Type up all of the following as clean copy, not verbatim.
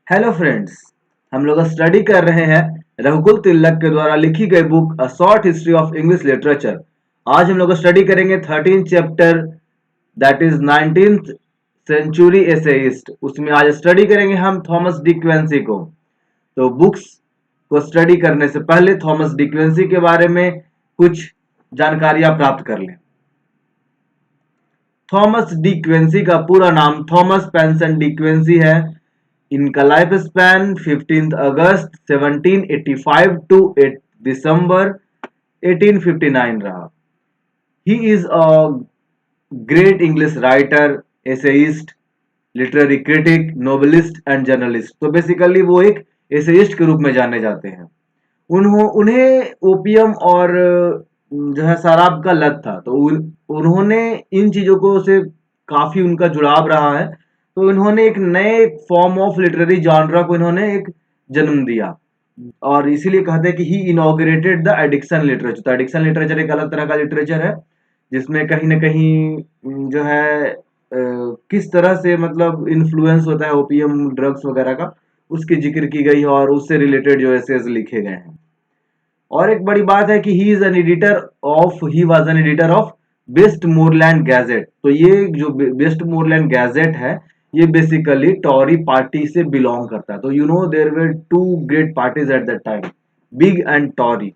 Hello friends. हम लोग study कर रहे हैं रघुकुल तिलक के द्वारा लिखी गई book a short history of English literature. आज हम लोग स्टडी करेंगे 13 chapter, that is 19th century essayist. उसमें आज स्टडी करेंगे हम थॉमस डी क्वेंसी को। तो बुक्स को स्टडी करने से पहले थॉमस डी क्वेंसी के बारे में कुछ जानकारियां प्राप्त कर लें। थॉमस डी क्वेंसी का पूरा नाम थॉमस पेंसन डी क्वेंसी है। इनका लाइफ स्पैन 15 अगस्त 1785 टू 8 दिसंबर 1859 रहा। He is a great English writer, essayist, literary critic, novelist and journalist. तो बेसिकली वो एक एसेइस्ट के रूप में जाने जाते हैं। उन्हें ओपियम और जो है शराब का लत था, तो उन्होंने इन चीजों को से काफी उनका जुड़ाव रहा है। तो इन्होंने एक नए फॉर्म ऑफ लिटरेरी जॉनरा को इन्होंने एक जन्म दिया और इसीलिए कहते हैं कि ही इनॉग्रेटेड द एडिक्शन लिटरेचर। तो एडिक्शन लिटरेचर एक अलग तरह का लिटरेचर है जिसमें कहीं ना कहीं जो है किस तरह से मतलब इन्फ्लुएंस होता है ओपियम ड्रग्स वगैरह का, उसकी जिक्र की गई है और उससे रिलेटेड जो एसेज लिखे गए हैं। और एक बड़ी बात है कि he was an editor of Westmorland Gazette. तो ये जो वेस्ट मोरलैंड गैजेट है, ये बेसिकली टॉरी पार्टी से बिलोंग करता है। तो you know there were two great parties at that time, Whig and Tory.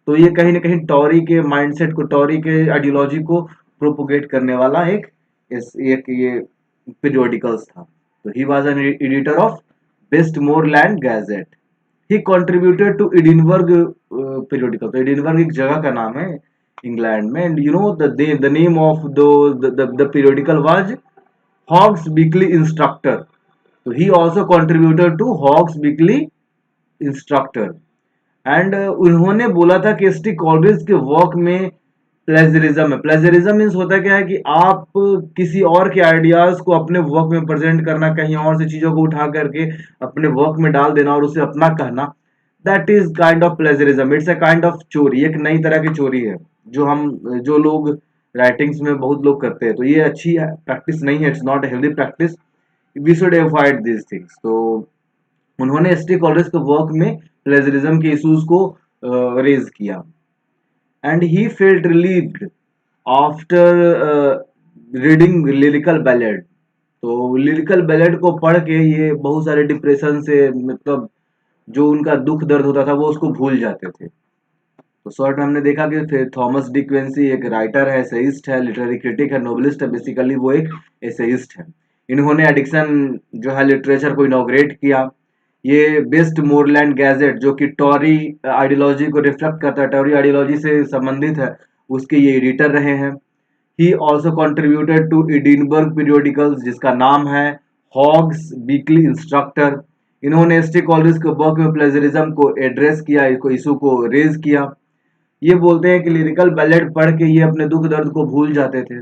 तो ये कहीं ना कहीं टॉरी के माइंडसेट को, टॉरी के आइडियोलॉजी को प्रोपोगेट करने वाला एक ये पीरियोडिकल्स था। तो he was an editor of Westmorland Gazette. He contributed to Edinburgh periodical। तो एडिनबर्ग एक जगह का नाम है इंग्लैंड में। And you know the name of the periodical was Hogg's Weekly Instructor. तो he also contributed to Hogg's Weekly Instructor. And उन्होंने बोला था कि एसटी कॉलरिज के वर्क में प्लेजरिज्म है। प्लेजरिज्म मीन्स होता क्या है कि आप किसी और के आइडियाज को अपने वर्क में प्रेजेंट करना, कहीं और से चीजों को उठा करके अपने वर्क में डाल देना और उसे अपना कहना, that is kind of plagiarism. It's a kind of चोरी, एक नई तरह की चोरी है जो लोग राइटिंग्स में बहुत लोग करते हैं। तो ये अच्छी प्रैक्टिस नहीं है, it's not healthy practice, we should avoid this things. तो उन्होंने एसटी कॉलरिज के वर्क में प्लेजरिज्म के इश्यूज को रेज किया। And he felt relieved after reading lyrical ballad. तो लिरिकल बैलेड को पढ़ के ये बहुत सारे डिप्रेशन से, मतलब जो उनका दुख दर्द होता था वो उसको भूल जाते थे। तो शॉर्ट में हमने देखा कि फिर थॉमस डी क्वेंसी एक राइटर है, एसेइस्ट है, लिटरेरी क्रिटिक है, नोवेलिस्ट है। बेसिकली वो एक एसेइस्ट है। इन्होंने एडिक्शन जो है लिटरेचर को इनॉग्रेट किया। ये बेस्ट मोरलैंड गैजेट जो कि टॉरी आइडियोलॉजी को रिफ्लेक्ट करता है, टॉरी आइडियोलॉजी से संबंधित है, उसके ये एडिटर रहे हैं। He also contributed to Edinburgh periodicals जिसका नाम है हॉग्स वीकली इंस्ट्रक्टर। इन्होंने एसटी कॉलेज के वर्क में प्लेजरिज्म को एड्रेस किया, इसको इशू को रेज किया। ये बोलते हैं कि लिरिकल बैलेड पढ़ के ये अपने दुख दर्द को भूल जाते थे।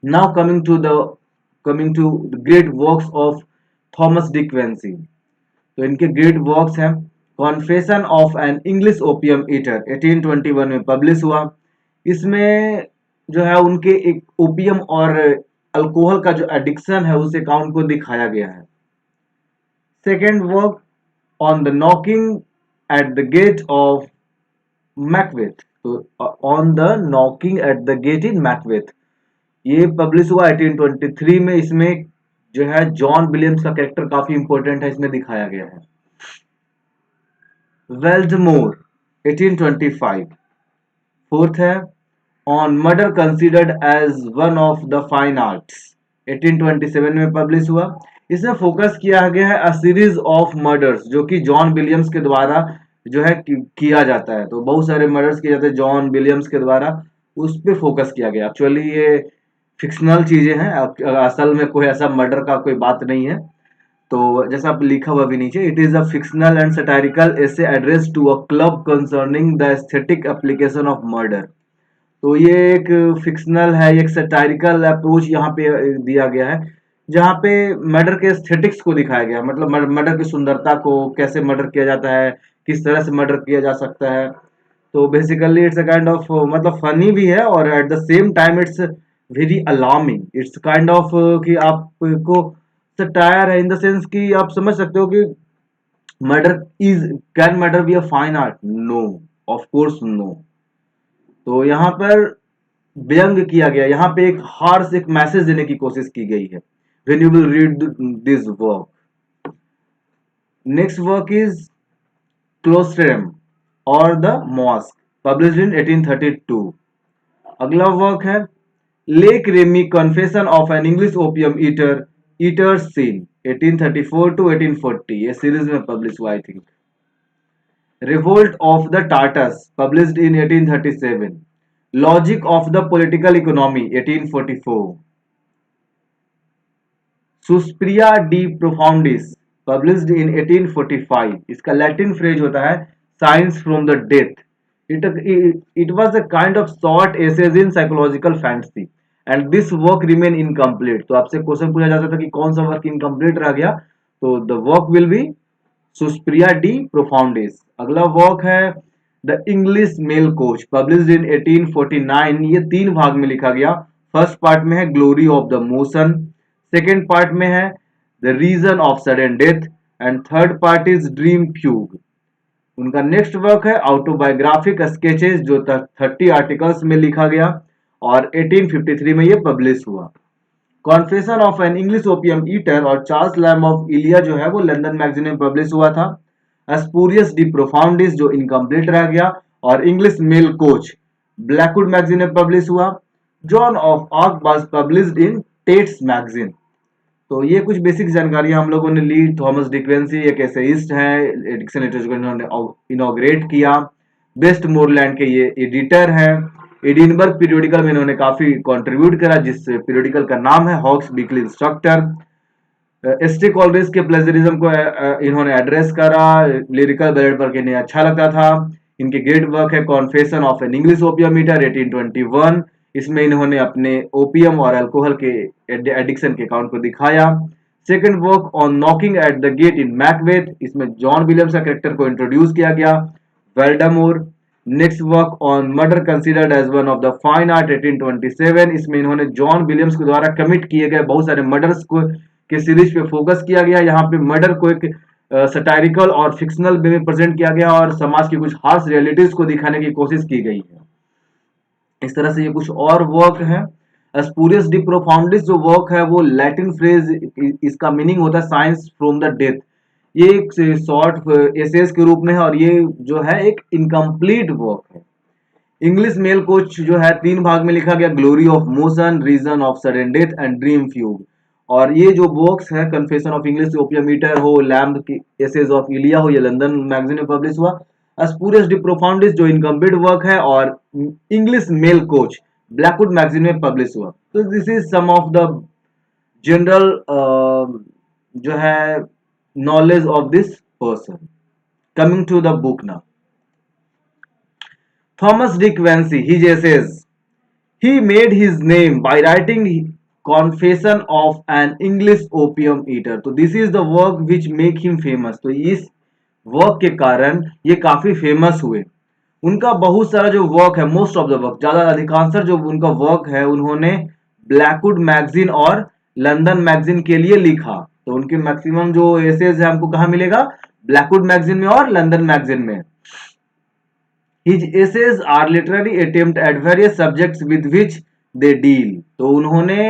Now coming to great works of Thomas De Quincey. तो इनके ग्रेट वर्क्स हैं। Confession of an English opium eater 1821 में पब्लिश हुआ। इसमें जो है उनके एक ओपियम और अल्कोहल का जो एडिक्शन है उस अकाउंट को दिखाया गया है। Second work on the knocking at the gate of Macbeth. तो on the knocking at the gate in Macbeth, ये पब्लिश हुआ 1823 में। इसमें जो है जॉन विलियम्स का कैरेक्टर काफी इंपॉर्टेंट है, इसमें दिखाया गया है। वेल्डमोर 1825। फोर्थ है on murder considered as one of the fine arts 1827 में पब्लिश हुआ। इसमें फोकस किया गया है अ सीरीज ऑफ मर्डर्स जो कि जॉन विलियम्स के द्वारा जो है किया जाता है। तो बहुत सारे मर्डर्स किए जाते हैं जॉन विलियम्स के द्वारा, उस पर फोकस किया गया। एक्चुअली ये फिक्शनल चीजें हैं, असल में कोई ऐसा मर्डर का कोई बात नहीं है। तो जैसा आप लिखा हुआ भी नीचे, it is a fictional and satirical essay address to a club concerning the aesthetic application of murder. तो ये एक फिक्शनल है, एक सटारिकल अप्रोच यहाँ पे दिया गया है जहाँ पे मर्डर के एस्थेटिक्स को दिखाया गया है। मतलब मर्डर की सुंदरता को, कैसे मर्डर किया जाता है, किस तरह से मर्डर किया जा सकता है। तो basically it's a kind of मतलब फनी भी है और at the same time it's very alarming. It's kind of कि आपको सटायर है इन द सेंस कि आप समझ सकते हो कि murder is can murder be a fine art? No, of course no. तो यहाँ पर व्यंग किया गया, यहाँ पे एक हार्श एक मैसेज देने की कोशिश की गई है when you will read this work. Next work is Klosterheim और द मॉस्क, पब्लिश्ड इन 1832। अगला वर्क है लेक रेमी confession of an English opium eater, eaters सीन, 1834 टू 1840। ये सीरीज में पब्लिश हुआ I think. Revolt of the Tartars, published in 1837। Logic of the political economy, 1844। Suspiria de Profundis, published in 1845। इसका Latin phrase होता है साइंस from the death. It was a kind of short essays in psychological fantasy and this work remain incomplete। तो आपसे question पूछा जा सकता है कि कौन सा वर्क इनकम्प्लीट रह गया, तो the work will be Suspiria de Profundis. अगला वर्क है the English mail coach, published in 1849। ये 3 भाग में लिखा गया। फर्स्ट पार्ट में है glory of the motion, second part में है the reason of sudden death and third part is dream fugue. उनका नेक्स्ट वर्क है ऑटोबायोग्राफिक स्केचेस, जो 30 आर्टिकल्स में लिखा गया और 1853 में ये पब्लिश हुआ। Confession of an English opium eater और चार्ल्स लैम्ब ऑफ इलिया जो है वो लंदन मैगजीन में पब्लिश हुआ था। एस्पूरियस डी प्रोफाउंडिस जो इनकम्प्लीट रह गया, और English mail coach Blackwood magazine में पब्लिश हुआ। Joan of Arc was published in Tait's magazine. तो ये कुछ बेसिक जानकारियां हम लोगों ने ली। थॉमस डिक्वेंसी एक एसेइस्ट हैं, एडिक्सन लिटरेचर को इन्होंने इनॉग्रेट किया। वेस्ट मोरलैंड के ये एडिटर हैं। एडिनबर्ग पीरियोडिकल में इन्होंने काफी कंट्रीब्यूट करा, जिस पीरियोडिकल का नाम है Hogg's Weekly Instructor. ST Coleridge के प्लेजरिज्म को इन्होंने एड्रेस करा। लिरिकल बैलेट पर इन्हें अच्छा लगता था। इनके ग्रेट वर्क है confession of an English opium eater, 1821। इसमें इन्होंने अपने ओपियम और अल्कोहल के एडिक्शन के अकाउंट को दिखाया। Second work on knocking at the gate in Macbeth, इसमें जॉन विलियम्स का कैरेक्टर को इंट्रोड्यूस किया गया, Walladmor. Next work on murder considered as one of the fine art, 1827। इसमें इन्होंने जॉन विलियम्स के द्वारा कमिट किए गए बहुत सारे मर्डर्स को के सीरीज पे फोकस किया गया। यहाँ पे मर्डर को एक सटायरिकल और फिक्शनल वे में प्रेजेंट किया गया और समाज की कुछ हार्श रियलिटीज को दिखाने की कोशिश की गई है। इस तरह से ये कुछ और वर्क है। स्पूरियस डी प्रोफाउंडिस जो वर्क है वो लैटिन फ्रेज, इसका मीनिंग होता है साइंस फ्रॉम द डेथ। ये एक शॉर्ट एसेस के रूप में है और ये जो है एक इनकम्प्लीट वर्क है। इंग्लिश मेल कोच जो है 3 भाग में लिखा गया, glory of motion, reason of sudden death and dream fugue. और ये जो बॉक्स है confession of English opium eater हो, लैम्ब की एसेज ऑफ इलिया हो, ये लंदन मैगजीन में पब्लिश हुआ। स्पूरियस डी प्रोफाउंडिस जो इनकम्प्लीट वर्क है और English mail coach Blackwood magazine में पब्लिश हुआ। तो this is some of the general जो है knowledge of this person. Coming to the book now, Thomas Dickwancy, his essays. He made his name by writing Confession of an English Opium Eater. तो this is the work which make him famous। तो इस work के कारण ये काफी famous हुए। उनका बहुत सारा जो वर्क है, मोस्ट ऑफ द वर्क, ज्यादा अधिकांश जो उनका वर्क है उन्होंने ब्लैकवुड मैगजीन और लंदन मैगजीन के लिए लिखा। तो उनके मैक्सिमम जो एसेज है हमको कहाँ मिलेगा? ब्लैकवुड मैगजीन में और लंदन मैगजीन में। His essays are literary attempt at various subjects with which they deal। तो उन्होंने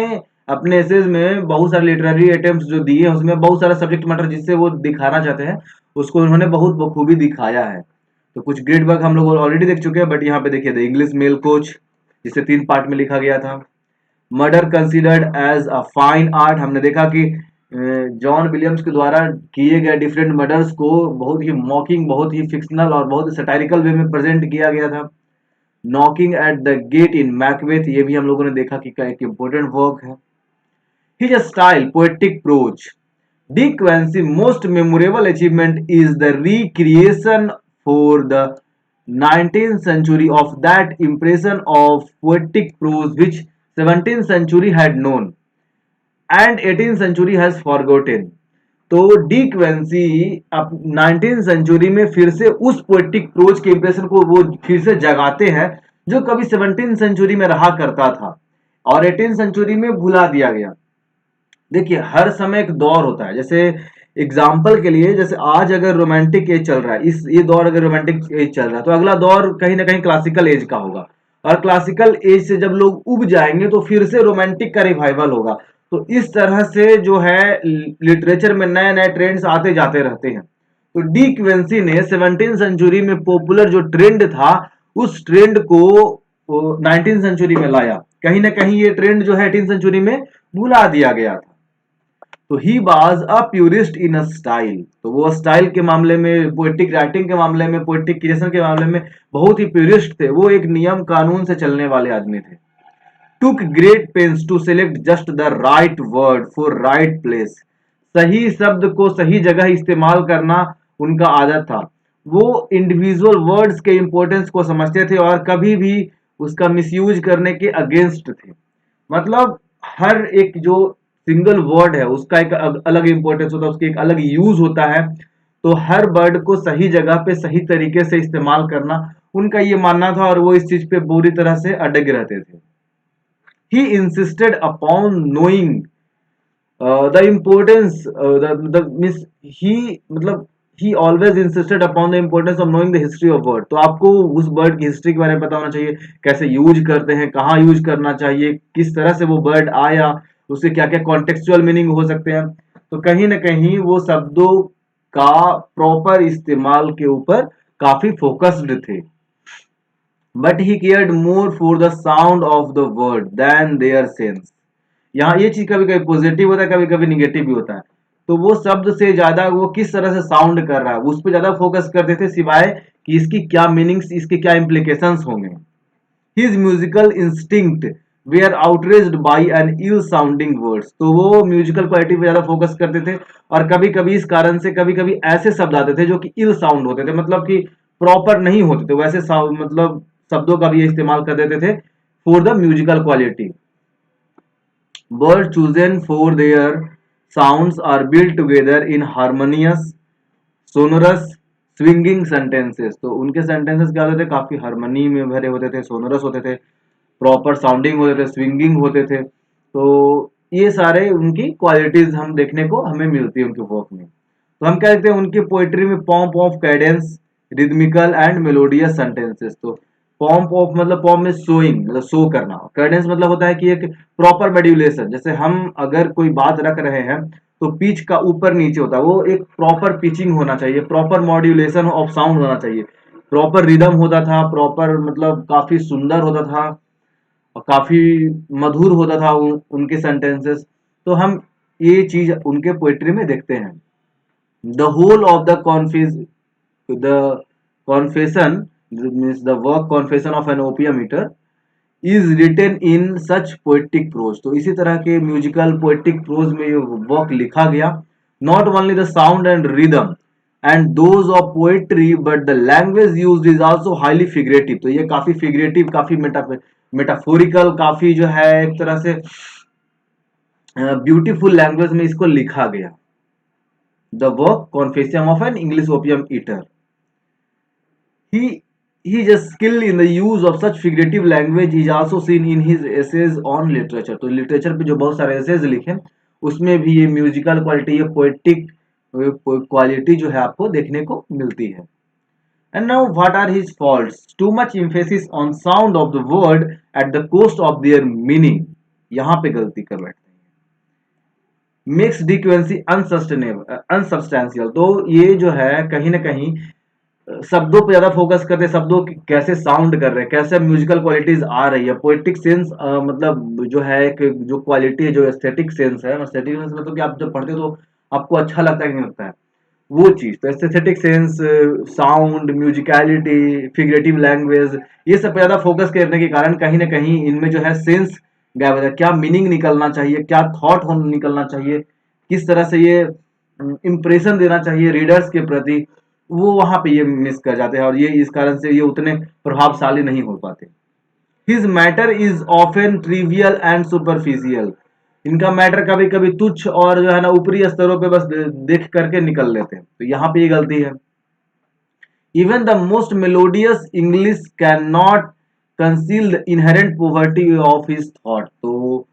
अपने एसेज में बहुत सारे लिटरेरी अटेम्प्ट्स जो दिए हैं उसमें बहुत सारा सब्जेक्ट मैटर जिससे वो दिखाना चाहते हैं उसको उन्होंने बहुत बखूबी दिखाया है। तो कुछ ग्रेट वर्क हम लोग ऑलरेडी देख चुके हैं, बट यहाँ पे देखिए द इंग्लिश मेल कोच जिसे 3 पार्ट में लिखा गया था। Murder considered as a fine art, हमने देखा कि जॉन विलियम्स के द्वारा किए गए डिफरेंट मर्डर्स को बहुत ही मॉकिंग, बहुत ही फिक्शनल और बहुत सटायरिकल वे में प्रेजेंट किया गया था। Knocking at the gate in Macbeth, ये भी हम लोगों ने देखा कि एक इंपॉर्टेंट वर्क है। His style poetic prose. Dickwancy's most memorable achievement is the recreation for the 19th century of that impression of poetic prose which 17th century had known and 18th century has forgotten। तो D क्वेंसी अब 19th century में फिर से उस poetic pros के impression को वो फिर से जगाते हैं जो कभी 17th सेंचुरी में रहा करता था और 18th सेंचुरी में भुला दिया गया। देखिए हर समय एक दौर होता है, जैसे एग्जाम्पल के लिए, जैसे आज अगर रोमांटिक एज चल रहा है, इस ये दौर अगर रोमांटिक एज चल रहा है, तो अगला दौर कहीं ना कहीं क्लासिकल एज का होगा, और क्लासिकल एज से जब लोग उब जाएंगे तो फिर से रोमांटिक का रिवाइवल होगा। तो इस तरह से जो है लिटरेचर में नए नए ट्रेंड्स आते जाते रहते हैं। तो डी क्वेंसी ने 17वीं सेंचुरी में पॉपुलर जो ट्रेंड था, उस ट्रेंड को 19वीं सेंचुरी में लाया। कहीं ना कहीं ये ट्रेंड जो है 18वीं सेंचुरी में भुला दिया गया था। तो he was a purist in a style, तो वो स्टाइल के मामले में, पोएटिक राइटिंग के मामले में, पोएटिक क्रिएशन के मामले में बहुत ही प्यूरिस्ट थे। वो एक नियम कानून से चलने वाले आदमी थे। Took great pains to select just the right word for right place, सही शब्द को सही जगह इस्तेमाल करना उनका आदत था। वो इंडिविजुअल वर्ड्स के इंपॉर्टेंस को समझते थे और कभी भी उसका मिसयूज करने के अगेंस्ट थे। मतलब हर एक जो सिंगल वर्ड है उसका एक अलग इंपॉर्टेंस होता है, उसकी एक अलग यूज होता है। तो हर वर्ड को सही जगह पे सही तरीके से इस्तेमाल करना उनका ये मानना था, और वो इस चीज पे बुरी तरह से अडग रहते थे। He insisted upon knowing the importance the miss he मतलब he always insisted upon the importance of knowing the history of word। तो आपको उस वर्ड की हिस्ट्री के बारे में पता होना चाहिए, कैसे यूज करते हैं, कहाँ यूज करना चाहिए, किस तरह से वो वर्ड आया, उसके क्या क्या कॉन्टेक्चुअल मीनिंग हो सकते हैं। तो कहीं ना कहीं वो शब्दों का प्रॉपर इस्तेमाल के ऊपर काफी फोकस्ड थे। But he cared more for the sound of the word than their sense. यहाँ ये चीज कभी कभी पॉजिटिव होता है, कभी कभी निगेटिव भी होता है। तो वो शब्द से ज्यादा वो किस तरह से साउंड कर रहा है उस पर ज्यादा फोकस करते थे, सिवाय कि इसकी क्या मीनिंग्स, इसके क्या इम्प्लीकेशंस होंगे। His musical instinct were outraged by an ill sounding words, तो वो म्यूजिकल क्वालिटी पे ज्यादा फोकस करते थे। और कभी कभी इस कारण से कभी कभी ऐसे शब्द आते थे जो कि इल साउंड होते थे, मतलब कि प्रॉपर नहीं होते थे, वैसे मतलब शब्दों का भी इस्तेमाल कर देते थे for the musical quality. Words chosen for their sounds are built together in harmonious, sonorous, swinging sentences। तो उनके sentences क्या होते थे, काफी हारमोनी में भरे होते थे, सोनरस होते थे, प्रॉपर साउंडिंग होते थे, स्विंगिंग होते थे। तो ये सारे उनकी क्वालिटीज हम देखने को हमें मिलती है उनके वर्क में। तो हम क्या देखते हैं उनकी पोएट्री में, pomp of cadence, rhythmical and melodious sentences. तो पॉम्प ऑफ मतलब पॉम्प में शोइंग, मतलब शो करना। कैडेंस मतलब होता है कि एक प्रॉपर मॉड्यूलेशन, जैसे हम अगर कोई बात रख रहे हैं तो पिच का ऊपर नीचे होता है, वो एक प्रॉपर पिचिंग होना चाहिए, प्रॉपर मॉड्यूलेशन ऑफ साउंड होना चाहिए, प्रॉपर रिदम होता था, प्रॉपर मतलब काफी सुंदर होता था और काफी मधुर होता था उनके सेंटेंसेस। तो हम ये चीज उनके पोएट्री में देखते हैं। The whole of the confession means the work confession of an opium eater is written in such poetic prose। तो इसी तरह के म्यूजिकल पोएटिक प्रोज में ये वर्क लिखा गया। Not only the sound and rhythm and those of poetry but the language used is also highly figurative. तो ये काफी फिगरेटिव, काफी मेटाफोरिकल, काफी जो है एक तरह से ब्यूटीफुल लैंग्वेज में इसको लिखा गया। The work Confession of an English Opium Eater। He he is skilled in the use of such figurative language is also seen in his essays on literature। तो लिटरेचर पे जो बहुत सारे एसेज लिखे उसमें भी ये म्यूजिकल क्वालिटी, ये पोएटिक क्वालिटी जो है आपको देखने को मिलती है। And now what are his faults? Too much emphasis on sound of the word at the cost of their meaning। यहाँ पे गलती कर बैठते हैं। Makes De Quincey unsustainable unsubstantial. तो ये जो है कहीं ना कहीं शब्दों पे ज्यादा फोकस करते हैं, शब्दों की कैसे साउंड कर रहे हैं, कैसे म्यूजिकल क्वालिटीज आ रही है, पोएटिक सेंस मतलब जो है एक जो क्वालिटी है, जो एस्थेटिक सेंस है, एस्थेटिक सेंस मतलब कि आप जब पढ़ते हो तो आपको अच्छा लगता है कि नहीं लगता है, वो चीज। तो aesthetic sense, sound, musicality, figurative language, ये सब पे ज्यादा फोकस करने के कारण कहीं ना कहीं इनमें जो है सेंस गायब हो जाता है। क्या मीनिंग निकलना चाहिए, क्या थॉट निकलना चाहिए, किस तरह से ये इंप्रेशन देना चाहिए रीडर्स के प्रति, वो वहां पे ये मिस कर जाते हैं, और ये इस कारण से ये उतने प्रभावशाली नहीं हो पाते। His matter is often trivial and superficial. इनका मैटर कभी कभी तुच्छ और जो है ना ऊपरी स्तरों पे बस देख करके निकल लेते हैं। तो यहाँ पे ये गलती है। Even the most melodious English can not conceal the inherent poverty of his thought. तो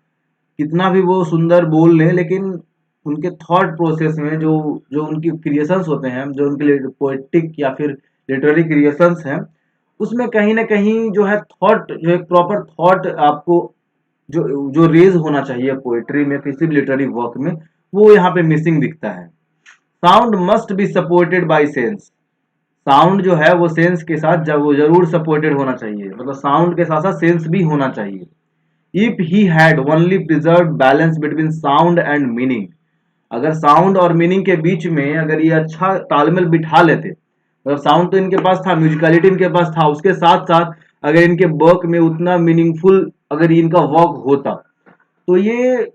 कितना भी वो सुंदर बोल लें, लेकिन उनके थॉट प्रोसेस में जो जो उनकी क्रिएशंस होते हैं, जो उनके पोएटिक या फिर लिटरेरी क्रिएशंस हैं, उसमें कहीं ना कहीं जो है थॉट, जो एक प्रॉपर थॉट आपको जो जो रेज होना चाहिए पोएट्री में, किसी भी लिटरेरी वर्क में, वो यहाँ पे मिसिंग दिखता है। Sound must be supported by sense. Sound जो है वो सेंस के साथ जब वो जरूर सपोर्टेड होना चाहिए, मतलब साउंड के साथ साथ सेंस भी होना चाहिए। If he had only preserve balance between sound and meaning, अगर साउंड और मीनिंग के बीच में अगर ये अच्छा तालमेल बिठा लेते, मतलब साउंड तो इनके पास था, म्यूजिकलिटी इनके पास था, उसके साथ साथ अगर इनके वर्क में उतना मीनिंगफुल अगर इनका वर्क होता, तो ये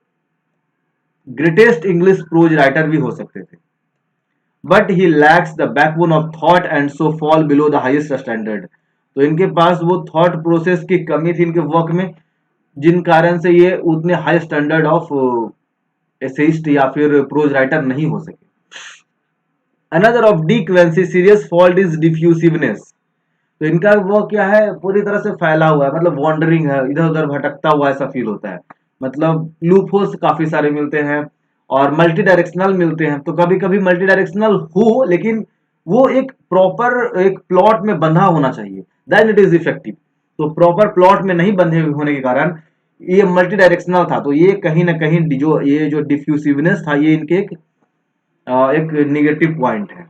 ग्रेटेस्ट इंग्लिश प्रोज राइटर भी हो सकते थे। But he lakhs the backbone of thought and so fall below the highest standard. तो इनके पास वो थॉट प्रोसेस की कमी थी इनके वर्क में, जिन कारण से ये उतने हाई स्टैंडर्ड ऑफ एसेइस्ट या फिर प्रोज राइटर नहीं हो सके। Another of De Quincey serious fault is diffusiveness. तो इनका वो क्या है, पूरी तरह से फैला हुआ है, मतलब वॉन्डरिंग है, इधर उधर भटकता हुआ ऐसा फील होता है। मतलब लूप होल्स काफी सारे मिलते हैं और मल्टी डायरेक्शनल मिलते हैं। तो कभी कभी मल्टी डायरेक्शनल हो, लेकिन वो एक प्रॉपर एक प्लॉट में बंधा होना चाहिए, देन इट इज इफेक्टिव। तो प्रॉपर प्लॉट में नहीं बंधे होने के कारण ये मल्टी डायरेक्शनल था। तो ये कहीं ना कहीं जो ये जो डिफ्यूसिवनेस था, ये इनके एक निगेटिव पॉइंट है।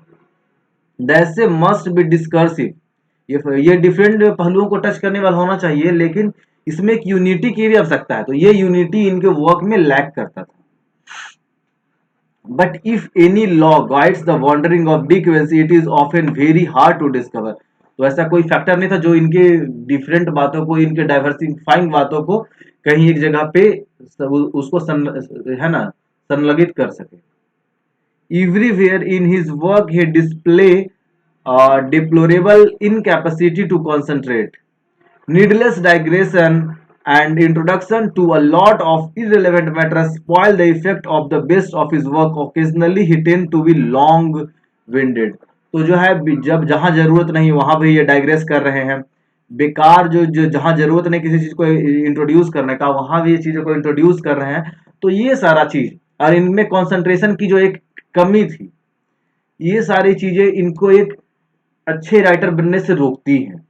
दैसे मस्ट बी डिस्कर्सिव, ये डिफरेंट पहलुओं को टच करने वाला होना चाहिए, लेकिन इसमें एक यूनिटी की भी आवश्यकता है। तो ये यूनिटी इनके वर्क में लैक करता था। But if any law guides the wandering of De Quincey, it is often very hard to discover. तो ऐसा कोई फैक्टर नहीं था जो इनके डिफरेंट बातों को, इनके डाइवर्सिफाइंग बातों को कहीं एक जगह पे उसको है ना, संलगित कर सके। Everywhere in his work he display a deplorable incapacity to concentrate. Needless digression and introduction to a lot of irrelevant matters spoil the effect of the best of his work. Occasionally he tend to be long-winded. तो जो है जब जहां जरूरत नहीं वहां भी ये डाइग्रेस कर रहे हैं, बेकार जो जहां जरूरत नहीं किसी चीज को इंट्रोड्यूस करने का, वहां भी ये चीजों को इंट्रोड्यूस कर रहे हैं। तो ये सारा चीज और इनमें कंसंट्रेशन की जो एक कमी थी, ये सारी चीजें इनको एक अच्छे राइटर बनने से रोकती हैं।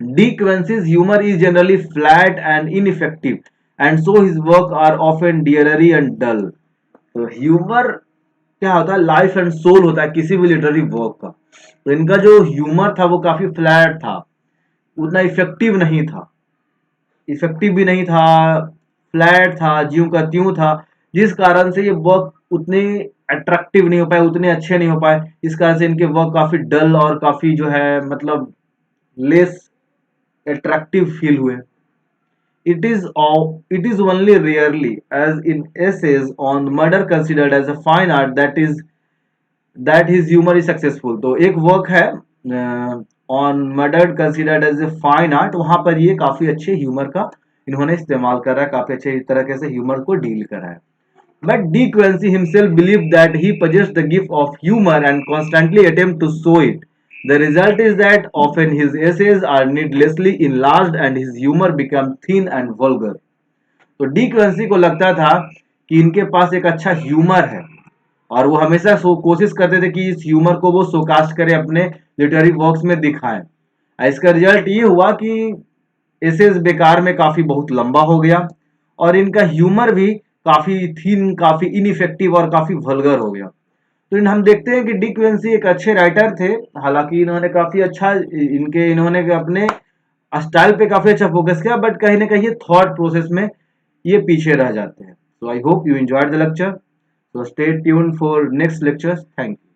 De Quincey's humour is generally flat and ineffective and so his work are often dreary and dull. तो ह्यूमर क्या होता है, लाइफ एंड सोल होता है किसी भी लिटरेरी वर्क का। तो इनका जो ह्यूमर था वो काफी फ्लैट था, उतना इफेक्टिव नहीं था, इफेक्टिव भी नहीं था, फ्लैट था, ज्यों का त्यों था, जिस कारण से ये वर्क उतने अट्रैक्टिव नहीं हो पाए, उतने अच्छे नहीं हो पाए। इस कारण से इनके वर्क काफी डल और काफी जो है मतलब लेस अट्रैक्टिव फील हुए। It is only rarely, as in essays on murder considered as a fine art, that his humor is successful। तो एक वर्क है on murder considered as a fine art, वहां पर ये काफी अच्छे ह्यूमर का इन्होंने इस्तेमाल करा है, काफी अच्छे तरीके से ह्यूमर को डील करा है। But De Quincey himself believed that he possessed the gift of humor and constantly attempted to show it. The result is that often his essays are needlessly enlarged and his humor becomes thin and vulgar. तो D क्वेंसी को लगता था कि इनके पास एक अच्छा humour है और वो हमेशा कोशिश करते थे कि इस ह्यूमर को वो शोकास्ट करें, अपने लिटरेरी वर्क्स में दिखाएं। इसका रिजल्ट ये हुआ कि एसेज बेकार में काफी बहुत लंबा हो गया और इनका ह्यूमर भी काफी थीन, काफी इनइफेक्टिव और काफी वल्गर हो गया। तो हम देखते हैं कि डी क्विंसी एक अच्छे राइटर थे, हालांकि इन्होंने काफी अच्छा इन्होंने अपने स्टाइल पे काफी अच्छा फोकस किया, बट कहीं ना कहीं थॉट प्रोसेस में ये पीछे रह जाते हैं। So I hope you enjoyed the lecture. So stay tuned for next lectures. Thank you.